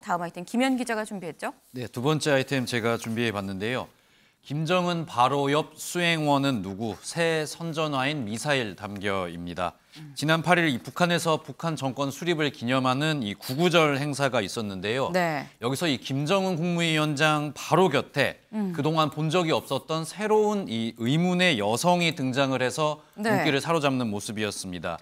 다음 아이템 김현 기자가 준비했죠? 네, 두 번째 아이템 제가 준비해 봤는데요. 김정은 바로 옆 수행원은 누구? 새 선전화인 미사일 담겨입니다. 지난 8일 이 북한에서 북한 정권 수립을 기념하는 이 구구절 행사가 있었는데요. 네. 여기서 이 김정은 국무위원장 바로 곁에 그동안 본 적이 없었던 새로운 이 의문의 여성이 등장을 해서 네. 눈길을 사로잡는 모습이었습니다.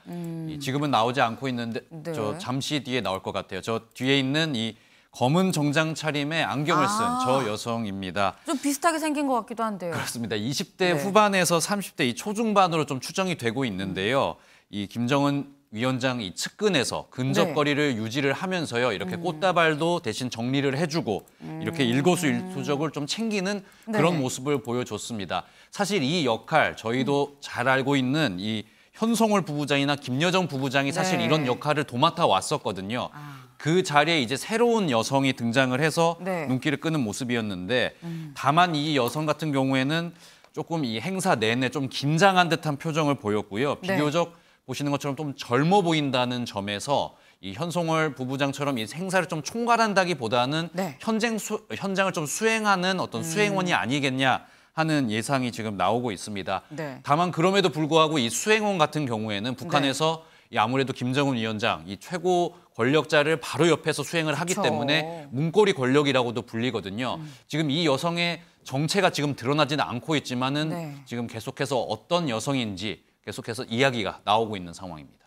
지금은 나오지 않고 있는데 네. 저 잠시 뒤에 나올 것 같아요. 저 뒤에 있는 이 검은 정장 차림에 안경을 쓴 저 여성입니다. 좀 비슷하게 생긴 것 같기도 한데요. 그렇습니다. 20대 네. 후반에서 30대 이 초중반으로 좀 추정이 되고 있는데요. 이 김정은 위원장 이 측근에서 근접거리를 유지를 하면서요. 이렇게 꽃다발도 대신 정리를 해주고 이렇게 일거수일투족을 좀 챙기는 그런 모습을 보여줬습니다. 사실 이 역할 저희도 잘 알고 있는 이 현송월 부부장이나 김여정 부부장이 사실 이런 역할을 도맡아 왔었거든요. 그 자리에 이제 새로운 여성이 등장을 해서 눈길을 끄는 모습이었는데 다만 이 여성 같은 경우에는 조금 이 행사 내내 좀 긴장한 듯한 표정을 보였고요. 비교적 보시는 것처럼 좀 젊어 보인다는 점에서 이 현송월 부부장처럼 이 행사를 좀 총괄한다기보다는 현장을 좀 수행하는 어떤 수행원이 아니겠냐 하는 예상이 지금 나오고 있습니다. 다만 그럼에도 불구하고 이 수행원 같은 경우에는 북한에서 이 아무래도 김정은 위원장, 이 최고 권력자를 바로 옆에서 수행을 하기 때문에 문고리 권력이라고도 불리거든요. 지금 이 여성의 정체가 지금 드러나지는 않고 있지만은 지금 계속해서 어떤 여성인지 계속해서 이야기가 나오고 있는 상황입니다.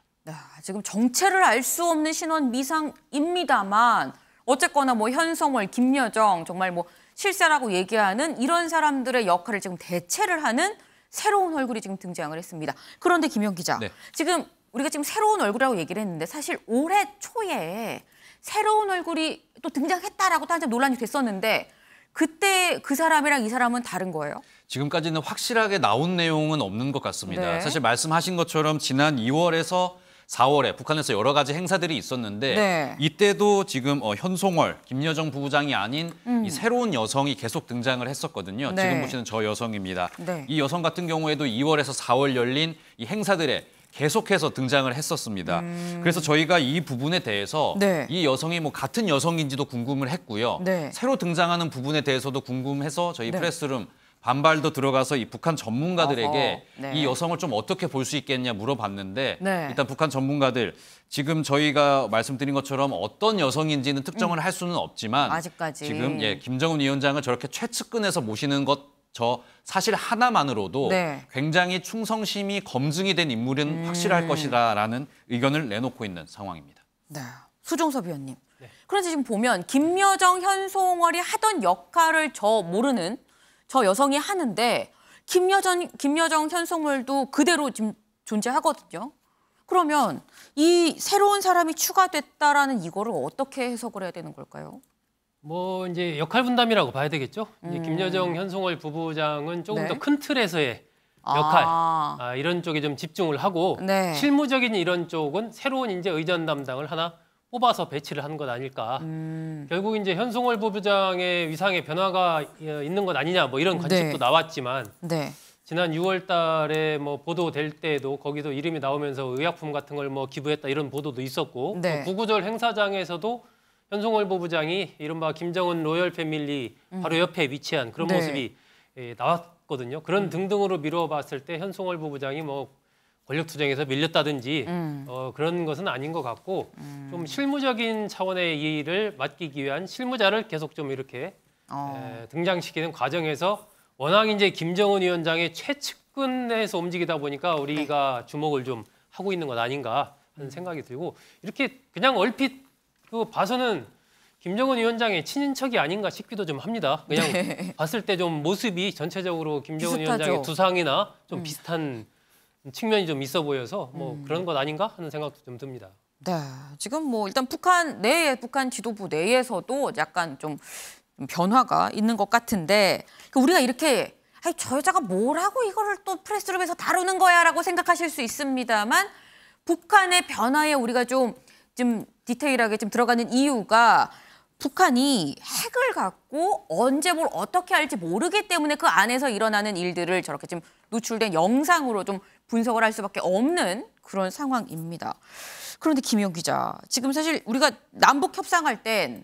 지금 정체를 알 수 없는 신원 미상입니다만 어쨌거나 뭐 현송월, 김여정 정말 뭐 실세라고 얘기하는 이런 사람들의 역할을 지금 대체를 하는 새로운 얼굴이 지금 등장을 했습니다. 그런데 김현 기자, 지금 우리가 지금 새로운 얼굴이라고 얘기를 했는데 사실 올해 초에 새로운 얼굴이 또 등장했다라고 또 한참 논란이 됐었는데 그때 그 사람이랑 이 사람은 다른 거예요? 지금까지는 확실하게 나온 내용은 없는 것 같습니다. 사실 말씀하신 것처럼 지난 2월에서 4월에 북한에서 여러 가지 행사들이 있었는데 이때도 지금 현송월, 김여정 부부장이 아닌 이 새로운 여성이 계속 등장을 했었거든요. 지금 보시는 저 여성입니다. 이 여성 같은 경우에도 2월에서 4월 열린 이 행사들에 계속해서 등장을 했었습니다. 그래서 저희가 이 부분에 대해서 이 여성이 뭐 같은 여성인지도 궁금을 했고요. 새로 등장하는 부분에 대해서도 궁금해서 저희 프레스룸 반발도 들어가서 이 북한 전문가들에게 이 여성을 좀 어떻게 볼 수 있겠냐 물어봤는데 일단 북한 전문가들 지금 저희가 말씀드린 것처럼 어떤 여성인지는 특정을 할 수는 없지만 아직까지. 지금 김정은 위원장을 저렇게 최측근에서 모시는 것 저 사실 하나만으로도 굉장히 충성심이 검증이 된 인물은 확실할 것이다라는 의견을 내놓고 있는 상황입니다. 수종섭 위원님. 그런데 지금 보면 김여정, 현송월이 하던 역할을 모르는 저 여성이 하는데 김여정, 현송월도 그대로 지금 존재하거든요. 그러면 이 새로운 사람이 추가됐다라는 이거를 어떻게 해석을 해야 되는 걸까요? 뭐 이제 역할 분담이라고 봐야 되겠죠. 이제 김여정, 현송월 부부장은 조금 더 큰 틀에서의 역할 이런 쪽에 좀 집중을 하고 실무적인 이런 쪽은 새로운 이제 의전 담당을 하나 뽑아서 배치를 한 것 아닐까. 결국 이제 현송월 부부장의 위상에 변화가 있는 것 아니냐 뭐 이런 관측도 나왔지만 지난 6월달에 뭐 보도될 때에도 거기도 이름이 나오면서 의약품 같은 걸 뭐 기부했다 이런 보도도 있었고 또 구구절 행사장에서도 현송월 부부장이 이른바 김정은 로열 패밀리 바로 옆에 위치한 그런 모습이 나왔거든요. 그런 등등으로 미뤄봤을 때 현송월 부부장이 뭐 권력투쟁에서 밀렸다든지 그런 것은 아닌 것 같고 좀 실무적인 차원의 일을 맡기기 위한 실무자를 계속 좀 이렇게 등장시키는 과정에서 워낙 이제 김정은 위원장의 최측근에서 움직이다 보니까 우리가 주목을 좀 하고 있는 것 아닌가 하는 생각이 들고 이렇게 그냥 얼핏 그 봐서는 김정은 위원장의 친인척이 아닌가 싶기도 좀 합니다. 그냥 봤을 때 좀 모습이 전체적으로 김정은 위원장의 두상이나 좀 비슷한 측면이 좀 있어 보여서 뭐 그런 것 아닌가 하는 생각도 좀 듭니다. 지금 뭐 일단 북한 지도부 내에서도 약간 좀 변화가 있는 것 같은데 우리가 이렇게 저 여자가 뭘 하고 이거를 또 프레스룸에서 다루는 거야라고 생각하실 수 있습니다만 북한의 변화에 우리가 좀 디테일하게 좀 들어가는 이유가 북한이 핵을 갖고 언제 뭘 어떻게 할지 모르기 때문에 그 안에서 일어나는 일들을 저렇게 좀 노출된 영상으로 좀 분석을 할 수밖에 없는 그런 상황입니다. 그런데 김현 기자, 지금 사실 우리가 남북 협상할 땐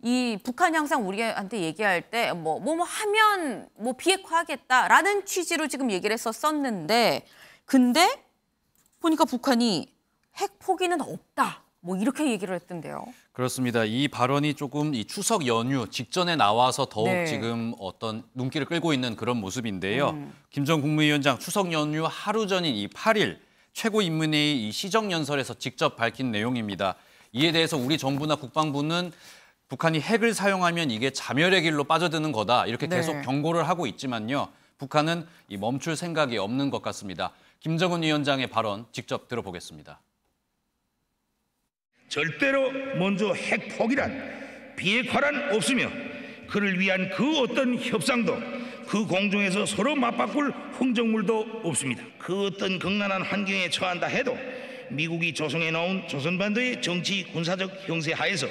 이 북한이 항상 우리한테 얘기할 때 뭐 하면 뭐 비핵화하겠다라는 취지로 지금 얘기를 했었는데 근데 보니까 북한이 핵 포기는 없다. 뭐 이렇게 얘기를 했던데요. 그렇습니다. 이 발언이 조금 이 추석 연휴 직전에 나와서 더욱 네. 지금 어떤 눈길을 끌고 있는 그런 모습인데요. 김 전 국무위원장 추석 연휴 하루 전인 이 8일 최고인민회의 이 시정연설에서 직접 밝힌 내용입니다. 이에 대해서 우리 정부나 국방부는 북한이 핵을 사용하면 이게 자멸의 길로 빠져드는 거다. 이렇게 계속 네. 경고를 하고 있지만요. 북한은 이 멈출 생각이 없는 것 같습니다. 김정은 위원장의 발언 직접 들어보겠습니다. 절대로 먼저 핵 포기란 비핵화란 없으며 그를 위한 그 어떤 협상도 그 공중에서 서로 맞바꿀 흥정물도 없습니다. 그 어떤 극난한 환경에 처한다 해도 미국이 조성해 놓은 조선반도의 정치 군사적 형세 하에서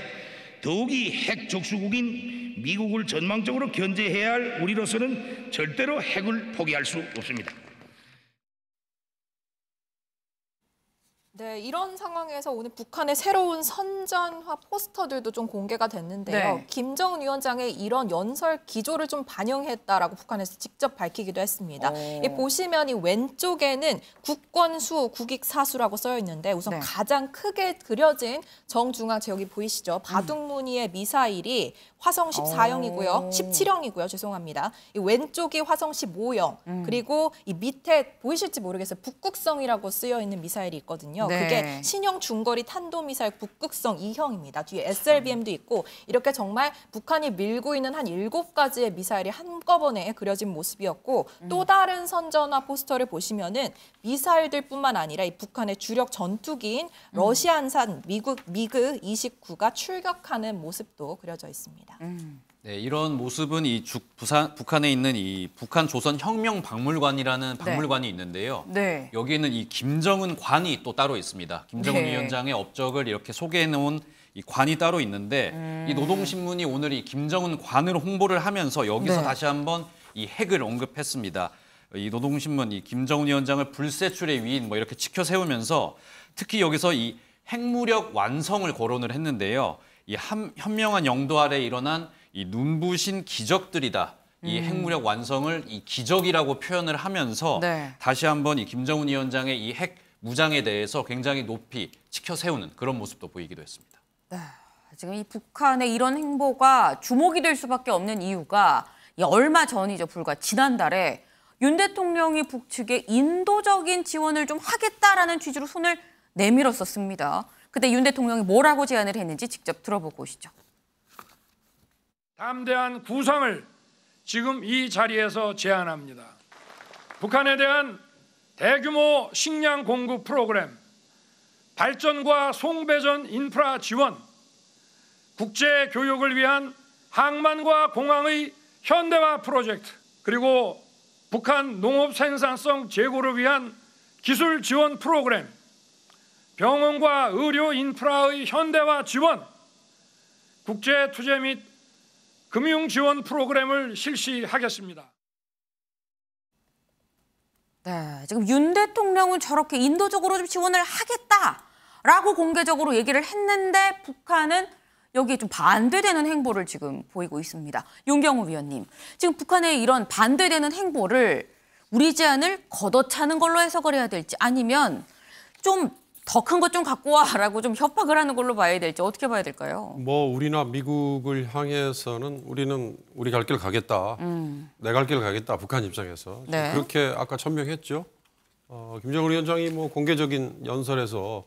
더욱이 핵 적수국인 미국을 전망적으로 견제해야 할 우리로서는 절대로 핵을 포기할 수 없습니다. 네, 이런 상황에서 오늘 북한의 새로운 선전화 포스터들도 좀 공개가 됐는데요. 네. 김정은 위원장의 이런 연설 기조를 좀 반영했다라고 북한에서 직접 밝히기도 했습니다. 이 보시면 이 왼쪽에는 국권수, 국익사수라고 쓰여 있는데 우선 네. 가장 크게 그려진 정중앙 여기 보이시죠? 바둑무늬의 미사일이 화성 14형이고요. 17형이고요. 죄송합니다. 이 왼쪽이 화성 15형. 그리고 이 밑에 보이실지 모르겠어요. 북극성이라고 쓰여 있는 미사일이 있거든요. 네. 그게 신형 중거리 탄도미사일 북극성 2형입니다. 뒤에 SLBM도 있고 이렇게 정말 북한이 밀고 있는 한 7가지의 미사일이 한꺼번에 그려진 모습이었고 또 다른 선전화 포스터를 보시면은 미사일들뿐만 아니라 이 북한의 주력 전투기인 러시아산 미그 29가 출격하는 모습도 그려져 있습니다. 네, 이런 모습은 이 북한에 있는 이 북한 조선 혁명 박물관이라는 박물관이 있는데요. 네. 여기에는 이 김정은 관이 또 따로 있습니다. 김정은 네. 위원장의 업적을 이렇게 소개해 놓은 이 관이 따로 있는데 이 노동신문이 오늘 이 김정은 관을 홍보를 하면서 여기서 네. 다시 한번 이 핵을 언급했습니다. 이 노동신문 이 김정은 위원장을 불세출의 위인 뭐 이렇게 치켜 세우면서 특히 여기서 이 핵무력 완성을 거론을 했는데요. 이 현명한 영도 아래 일어난 이 눈부신 기적들이다. 이 핵무력 완성을 이 기적이라고 표현을 하면서 네. 다시 한번 이 김정은 위원장의 이 핵 무장에 대해서 굉장히 높이 치켜 세우는 그런 모습도 보이기도 했습니다. 지금 이 북한의 이런 행보가 주목이 될 수밖에 없는 이유가 얼마 전이죠. 불과 지난달에 윤 대통령이 북측에 인도적인 지원을 좀 하겠다라는 취지로 손을 내밀었었습니다. 그때 윤 대통령이 뭐라고 제안을 했는지 직접 들어보고 오시죠. 담대한 구상을 지금 이 자리에서 제안합니다. 북한에 대한 대규모 식량 공급 프로그램, 발전과 송배전 인프라 지원, 국제 교육을 위한 항만과 공항의 현대화 프로젝트, 그리고 북한 농업 생산성 제고를 위한 기술 지원 프로그램, 병원과 의료 인프라의 현대화 지원, 국제 투자 및 금융 지원 프로그램을 실시하겠습니다. 네, 지금 윤 대통령은 저렇게 인도적으로 좀 지원을 하겠다라고 공개적으로 얘기를 했는데 북한은 여기에 좀 반대되는 행보를 지금 보이고 있습니다. 윤경호 위원님, 지금 북한의 이런 반대되는 행보를 우리 제안을 걷어차는 걸로 해석을 해야 될지 아니면 좀 더 큰 것 좀 갖고 와라고 좀 협박을 하는 걸로 봐야 될지 어떻게 봐야 될까요? 뭐 우리나 미국을 향해서는 우리는 우리 갈 길 가겠다. 내 갈 길 가겠다. 북한 입장에서. 네. 그렇게 아까 천명했죠. 김정은 위원장이 뭐 공개적인 연설에서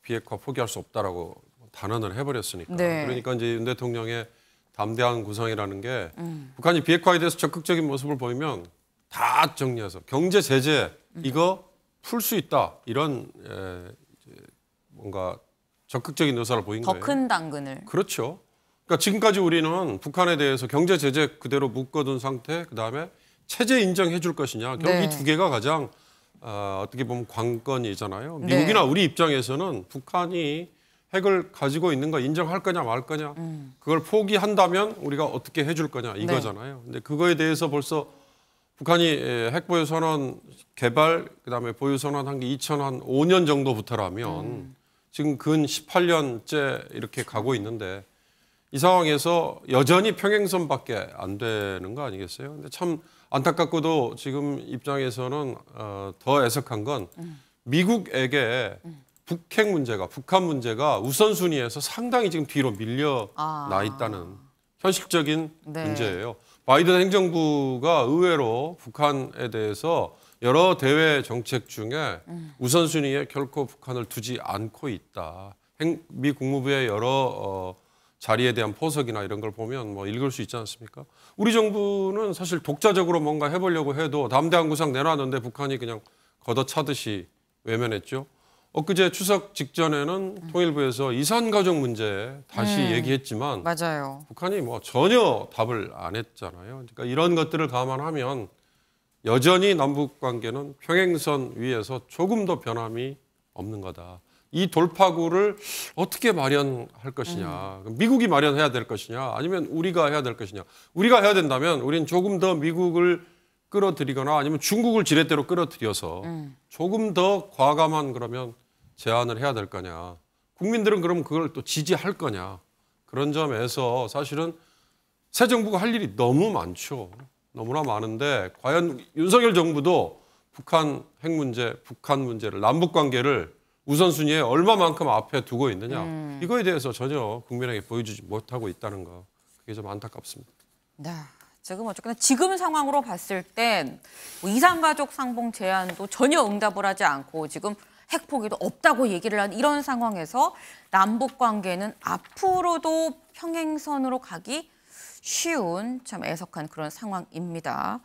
비핵화 포기할 수 없다라고 단언을 해버렸으니까. 네. 그러니까 이제 윤 대통령의 담대한 구상이라는 게 북한이 비핵화에 대해서 적극적인 모습을 보이면 다 정리해서 경제 제재 이거 풀 수 있다 이런 뭔가 적극적인 의사를 보인 더 거예요. 큰 당근을. 그렇죠. 그러니까 지금까지 우리는 북한에 대해서 경제 제재 그대로 묶어둔 상태, 그다음에 체제 인정해 줄 것이냐. 결국 네. 이 두 개가 가장 어떻게 보면 관건이잖아요. 네. 미국이나 우리 입장에서는 북한이 핵을 가지고 있는 거 인정할 거냐 말 거냐. 그걸 포기한다면 우리가 어떻게 해줄 거냐 이거잖아요. 근데 그거에 대해서 벌써 북한이 핵보유 선언 개발 그다음에 보유 선언 한 게 2005년 정도부터라면 지금 근 18년째 이렇게 가고 있는데 이 상황에서 여전히 평행선밖에 안 되는 거 아니겠어요? 근데 참 안타깝고도 지금 입장에서는 더 애석한 건 미국에게 북핵 문제가, 북한 문제가 우선순위에서 상당히 지금 뒤로 밀려나 있다는 현실적인 문제예요. 바이든 행정부가 의외로 북한에 대해서 여러 대외 정책 중에 우선순위에 결코 북한을 두지 않고 있다. 미 국무부의 여러 자리에 대한 포석이나 이런 걸 보면 뭐 읽을 수 있지 않습니까? 우리 정부는 사실 독자적으로 뭔가 해보려고 해도 담대한 구상 내놨는데 북한이 그냥 걷어차듯이 외면했죠. 엊그제 추석 직전에는 통일부에서 이산가족 문제 다시 얘기했지만 맞아요. 북한이 뭐 전혀 답을 안 했잖아요. 그러니까 이런 것들을 감안하면 여전히 남북 관계는 평행선 위에서 조금 더 변함이 없는 거다. 이 돌파구를 어떻게 마련할 것이냐. 미국이 마련해야 될 것이냐 아니면 우리가 해야 될 것이냐. 우리가 해야 된다면 우리는 조금 더 미국을 끌어들이거나 아니면 중국을 지렛대로 끌어들여서 조금 더 과감한 그러면 제안을 해야 될 거냐. 국민들은 그럼 그걸 또 지지할 거냐. 그런 점에서 사실은 새 정부가 할 일이 너무 많죠. 너무나 많은데 과연 윤석열 정부도 북한 핵 문제, 북한 문제를, 남북 관계를 우선순위에 얼마만큼 앞에 두고 있느냐. 이거에 대해서 전혀 국민에게 보여주지 못하고 있다는 거. 그게 좀 안타깝습니다. 네. 지금 어쨌거나 지금 상황으로 봤을 땐 뭐 이산가족 상봉 제안도 전혀 응답을 하지 않고 지금 핵 포기도 없다고 얘기를 한 이런 상황에서 남북 관계는 앞으로도 평행선으로 가기 쉬운 참 애석한 그런 상황입니다.